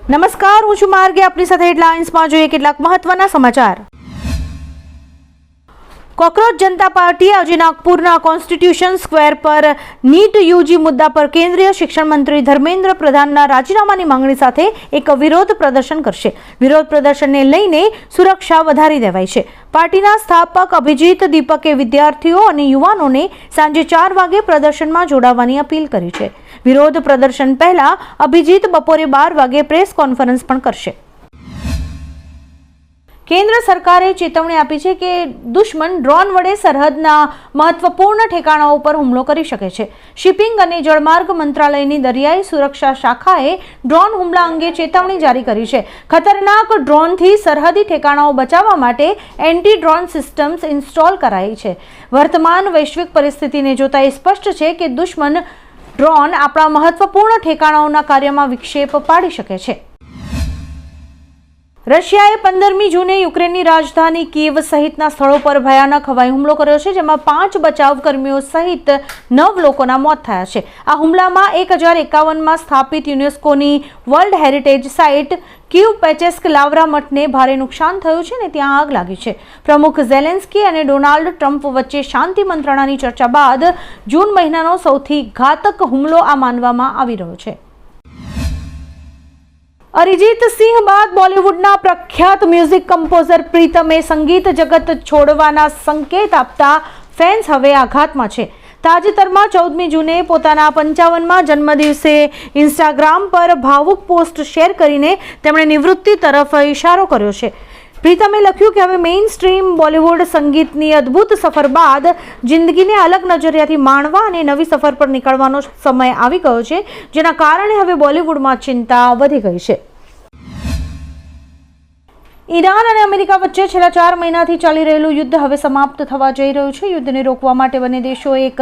નમસ્કાર, હું છું માર્ગે. આપની સાથે હેડલાઇન્સમાં જોઈએ કેટલાક મહત્વના સમાચાર. કોકરોચ જનતા પાર્ટી આજે નાગપુરના કોન્સ્ટિટ્યુશન સ્ક્વેર પર નીટ યુજી મુદ્દા પર કેન્દ્રીય શિક્ષણ મંત્રી ધર્મેન્દ્ર પ્રધાનના રાજીનામાની માંગણી સાથે એક વિરોધ પ્રદર્શન કરશે. વિરોધ પ્રદર્શનને લઈને સુરક્ષા વધારી દેવાઈ છે. પાર્ટીના સ્થાપક અભિજીત દીપકે વિદ્યાર્થીઓ અને યુવાનોને સાંજે 4 વાગે પ્રદર્શનમાં જોડાવાની અપીલ કરી છે. વિરોધ પ્રદર્શન પહેલા અભિજીત બપોરે 12 વાગે પ્રેસ કોન્ફરન્સ પણ કરશે. કેન્દ્ર સરકારે ચેતવણી આપી છે કે દુશ્મન ડ્રોન વડે સરહદના મહત્વપૂર્ણ ઠેકાણાઓ પર હુમલો કરી શકે છે. શિપિંગ અને જળમાર્ગ મંત્રાલયની દરિયાઈ સુરક્ષા શાખાએ ડ્રોન હુમલા અંગે ચેતવણી જારી કરી છે. ખતરનાક ડ્રોનથી સરહદી ઠેકાણાઓ બચાવવા માટે એન્ટી ડ્રોન સિસ્ટમ્સ ઇન્સ્ટોલ કરાઈ છે. વર્તમાન વૈશ્વિક પરિસ્થિતિને જોતા એ સ્પષ્ટ છે કે દુશ્મન ડ્રોન આપણા મહત્વપૂર્ણ ઠેકાણાઓના કાર્યમાં વિક્ષેપ પાડી શકે છે. રશિયાએ 15મી જૂને યુક્રેનની રાજધાની કીવ સહિતના સ્થળો પર ભયાનક હવાઈ હુમલો કર્યો છે, જેમાં 5 બચાવ કર્મીઓ સહિત 9 લોકોના મોત થયા છે. આ હુમલામાં 1051માં સ્થાપિત યુનેસ્કોની વર્લ્ડ હેરિટેજ સાઇટ કીવ પેચેસ્ક લાવરા મઠને ભારે નુકસાન થયું છે અને ત્યાં આગ લાગી છે. પ્રમુખ ઝેલેન્સ્કી અને ડોનાલ્ડ ટ્રમ્પ વચ્ચે શાંતિ મંત્રણાની ચર્ચા બાદ જૂન મહિનાનો સૌથી ઘાતક હુમલો આ માનવામાં આવી રહ્યો છે. અરિજીત સિંહ બાદ બોલિવૂડના પ્રખ્યાત મ્યુઝિક કમ્પોઝર પ્રીતમે સંગીત જગત છોડવાના સંકેત આપતા ફેન્સ હવે આઘાતમાં છે. તાજેતરમાં 14મી જૂને પોતાના 55મા જન્મદિવસે ઇન્સ્ટાગ્રામ પર ભાવુક પોસ્ટ શેર કરીને તેમણે નિવૃત્તિ તરફ ઇશારો કર્યો છે. પ્રીતમે લખ્યું કે હવે મેઇન સ્ટ્રીમ બોલિવૂડ સંગીતની અદ્ભુત સફર બાદ જિંદગીને અલગ નજરિયાથી માણવા અને નવી સફર પર નીકળવાનો સમય આવી ગયો છે, જેના કારણે હવે બોલિવૂડમાં ચિંતા વધી ગઈ છે. ઈરાન અને અમેરિકા વચ્ચે છેલ્લા 4 મહિનાથી ચાલી રહેલું યુદ્ધ હવે સમાપ્ત થવા જઈ રહ્યું છે. યુદ્ધને રોકવા માટે બંને દેશોએ એક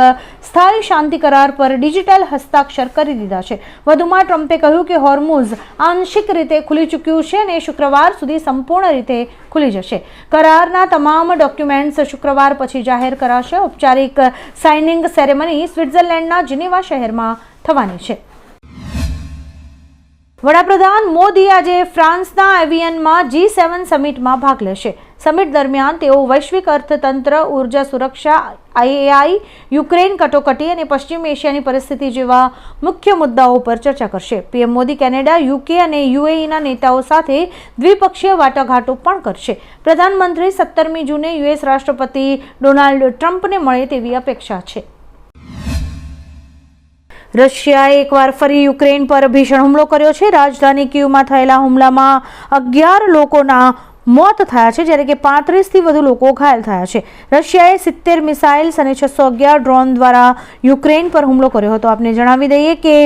સ્થાયી શાંતિ કરાર પર ડિજિટલ હસ્તાક્ષર કરી દીધા છે. વધુમાં ટ્રમ્પે કહ્યું કે હોર્મુઝ આંશિક રીતે ખુલી ચૂક્યું છે અને શુક્રવાર સુધી સંપૂર્ણ રીતે ખુલી જશે. કરારના તમામ ડોક્યુમેન્ટ્સ શુક્રવાર પછી જાહેર કરાશે. ઔપચારિક સાઇનિંગ સેરેમની સ્વિટ્ઝરલેન્ડના જીનેવા શહેરમાં થવાની છે. વડાપ્રધાન મોદી આજે ફ્રાન્સના એવિયનમાં G7 સમિટમાં ભાગ લેશે. સમિટ દરમિયાન તેઓ વૈશ્વિક અર્થતંત્ર, ઉર્જા સુરક્ષા, AI, યુક્રેન કટોકટી અને પશ્ચિમ એશિયાની પરિસ્થિતિ જેવા મુખ્ય મુદ્દાઓ પર ચર્ચા કરશે. પીએમ મોદી કેનેડા, UK અને UAEના નેતાઓ સાથે દ્વિપક્ષીય વાટાઘાટો પણ કરશે. પ્રધાનમંત્રી 17મી જૂને US રાષ્ટ્રપતિ ડોનાલ્ડ ટ્રમ્પને મળે તેવી અપેક્ષા છે. રશિયાએ એકવાર ફરી યુક્રેન પર ભીષણ હુમલો કર્યો છે. રાજધાની કીવમાં થયેલા હુમલામાં 11 લોકોના મોત થયા છે, જ્યારે કે 35થી વધુ લોકો ઘાયલ થયા છે. રશિયાએ 70 મિસાઇલ્સ અને 611 ડ્રોન દ્વારા યુક્રેન પર હુમલો કર્યો હતો. આપને જણાવી દઈએ કે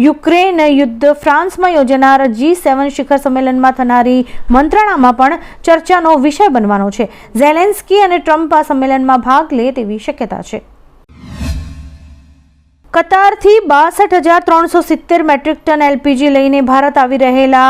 યુક્રેન યુદ્ધ ફ્રાન્સમાં યોજાનાર G7 શિખર સંમેલનમાં થનારી મંત્રણામાં પણ ચર્ચાનો વિષય બનવાનો છે. ઝેલેન્સ્કી અને ટ્રમ્પ આ સંમેલનમાં ભાગ લે તેવી શક્યતા છે. કતારથી 62,370 મેટ્રિક ટન LPG લઈને ભારત આવી રહેલા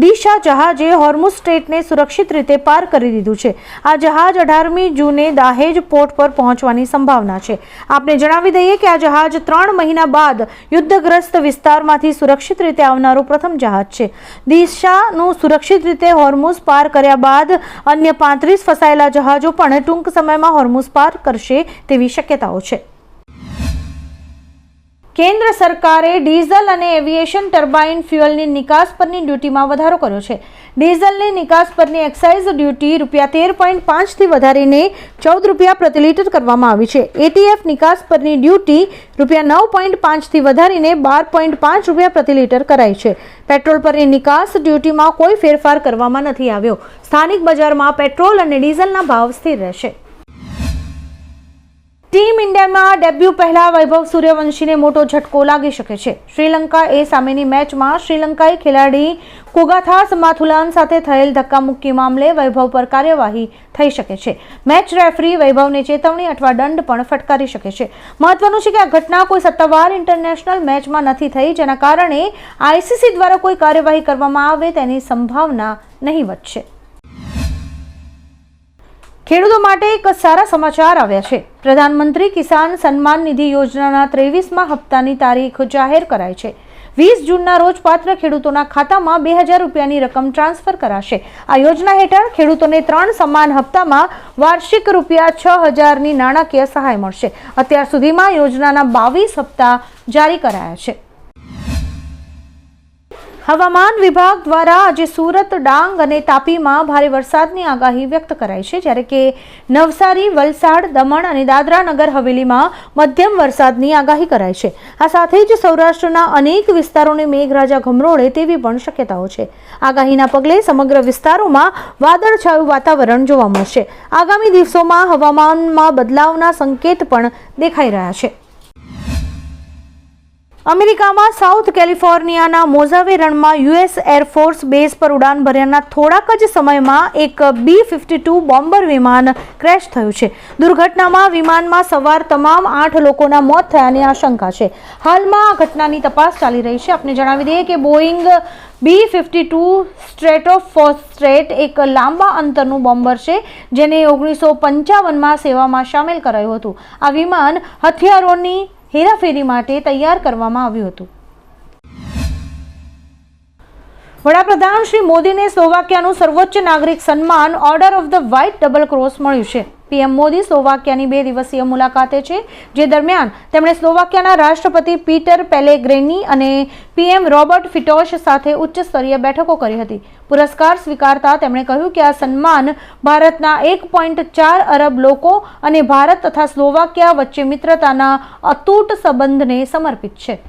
દિશા જહાજે હોર્મુઝ સ્ટ્રેટને સુરક્ષિત રીતે પાર કરી દીધું છે. આ જહાજ 18મી જૂને દાહેજ પોર્ટ પર પહોંચવાની સંભાવના છે. આપને જણાવી દઈએ કે આ જહાજ 3 મહિના બાદ યુદ્ધગ્રસ્ત વિસ્તારમાંથી સુરક્ષિત રીતે આવનારું પ્રથમ જહાજ છે. દિશાનું સુરક્ષિત રીતે હોર્મુઝ પાર કર્યા બાદ અન્ય 35 ફસાયેલા જહાજો પણ ટૂંક સમયમાં હોર્મુઝ પાર કરશે તેવી શક્યતાઓ છે. કેન્દ્ર સરકારે ડીઝલ અને એવિએશન ટર્બાઇન ફ્યુઅલની નિકાસ પરની ડ્યુટીમાં વધારો કર્યો છે. ડીઝલની નિકાસ પરની એક્સાઇઝ ડ્યુટી ₹13.5થી વધારીને ₹14 પ્રતિ લિટર કરવામાં આવી છે. ATF નિકાસ પરની ડ્યુટી ₹9.5થી વધારીને ₹12.5 પ્રતિ લિટર કરાઈ છે. પેટ્રોલ પરની નિકાસ ડ્યુટીમાં કોઈ ફેરફાર કરવામાં નથી આવ્યો. સ્થાનિક બજારમાં પેટ્રોલ અને ડીઝલના ભાવ સ્થિર રહેશે. ટીમ ઇન્ડિયામાં ડેબ્યુ પહેલા વૈભવ સૂર્યવંશીને મોટો ઝટકો લાગી શકે છે. શ્રીલંકા એ સામેની મેચમાં શ્રીલંકાઈ ખેલાડી કોગાથાસ માથુલાન સાથે થયેલ ધક્કામુક્કી મામલે વૈભવ પર કાર્યવાહી થઈ શકે છે. મેચ રેફરી વૈભવને ચેતવણી અથવા દંડ પણ ફટકારી શકે છે. મહત્વનું છે કે આ ઘટના કોઈ સત્તાવાર ઇન્ટરનેશનલ મેચમાં નથી થઈ, જેના કારણે ICC દ્વારા કોઈ કાર્યવાહી કરવામાં આવે તેની સંભાવના નહીવત છે. ખેડૂતો માટે એક સારા સમાચાર આવ્યા છે. પ્રધાનમંત્રી કિસાન સન્માન નિધિ યોજનાના 23મા હપ્તાની તારીખ જાહેર કરાઈ છે. 20 જૂનના રોજ પાત્ર ખેડૂતોના ખાતામાં 2000 રૂપિયાની રકમ ટ્રાન્સફર કરાશે. આ યોજના હેઠળ ખેડૂતોને 3 સમાન હપ્તામાં વાર્ષિક રૂપિયા 6000ની નાણાકીય સહાય મળશે. અત્યાર સુધીમાં યોજનાના 22 હપ્તા જારી કરાયા છે. હવામાન વિભાગ દ્વારા આજે સુરત, ડાંગ અને તાપીમાં ભારે વરસાદની આગાહી વ્યક્ત કરાઈ છે, જ્યારે કે નવસારી, વલસાડ, દમણ અને દાદરા નગર હવેલીમાં મધ્યમ વરસાદની આગાહી કરાઈ છે. આ સાથે જ સૌરાષ્ટ્રના અનેક વિસ્તારોને મેઘરાજા ગમરોળે તેવી પણ શક્યતાઓ છે. આગાહીના પગલે સમગ્ર વિસ્તારોમાં વાદળછાયું વાતાવરણ જોવા મળશે. આગામી દિવસોમાં હવામાનમાં બદલાવના સંકેત પણ દેખાઈ રહ્યા છે. અમેરિકામાં સાઉથ કેલિફોર્નિયાના મોઝાવે રણમાં યુએસ એરફોર્સ બેઝ પર ઉડાન ભર્યાના થોડાક જ સમયમાં એક B-52 બોમ્બર વિમાન ક્રેશ થયું છે. દુર્ઘટનામાં વિમાનમાં સવાર તમામ 8 લોકોના મોત થયાની આશંકા છે. હાલમાં આ ઘટનાની તપાસ ચાલી રહી છે. આપને જણાવી દઈએ કે બોઇંગ B-52 સ્ટ્રેટોફોસ્ટ્રેટ એક લાંબા અંતરનું બોમ્બર છે, જેને 1955માં સેવામાં સામેલ કરાયું હતું. આ વિમાન હથિયારોની હેરાફેરી માટે તૈયાર કરવામાં આવ્યું હતું. વડાપ્રધાન શ્રી મોદીને સ્લોવાકિયાનું સર્વોચ્ચ નાગરિક સન્માન order of the white double cross મળ્યું છે. પીએમ મોદી સ્લોવાકિયાની 2 દિવસીય મુલાકાતે છે, જે દરમિયાન તેમણે સ્લોવાકિયાના રાષ્ટ્રપતિ પીટર પેલેગ્રીની અને પીએમ રોબર્ટ ફિટોશ સાથે ઉચ્ચ સ્તરીય બેઠકો કરી હતી. પુરસ્કાર સ્વીકારતા તેમણે કહ્યું કે આ સન્માન ભારતના 1.4 અરબ લોકો અને ભારત તથા સ્લોવાકિયા વચ્ચે મિત્રતાના અતૂટ સંબંધને સમર્પિત છે.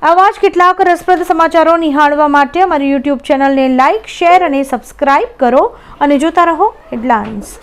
આવા જ કેટલાક રસપ્રદ સમાચારો નિહાળવા માટે અમારી YouTube ચેનલને લાઇક, શેર અને સબસ્ક્રાઇબ કરો અને જોતા રહો હેડલાઇન્સ.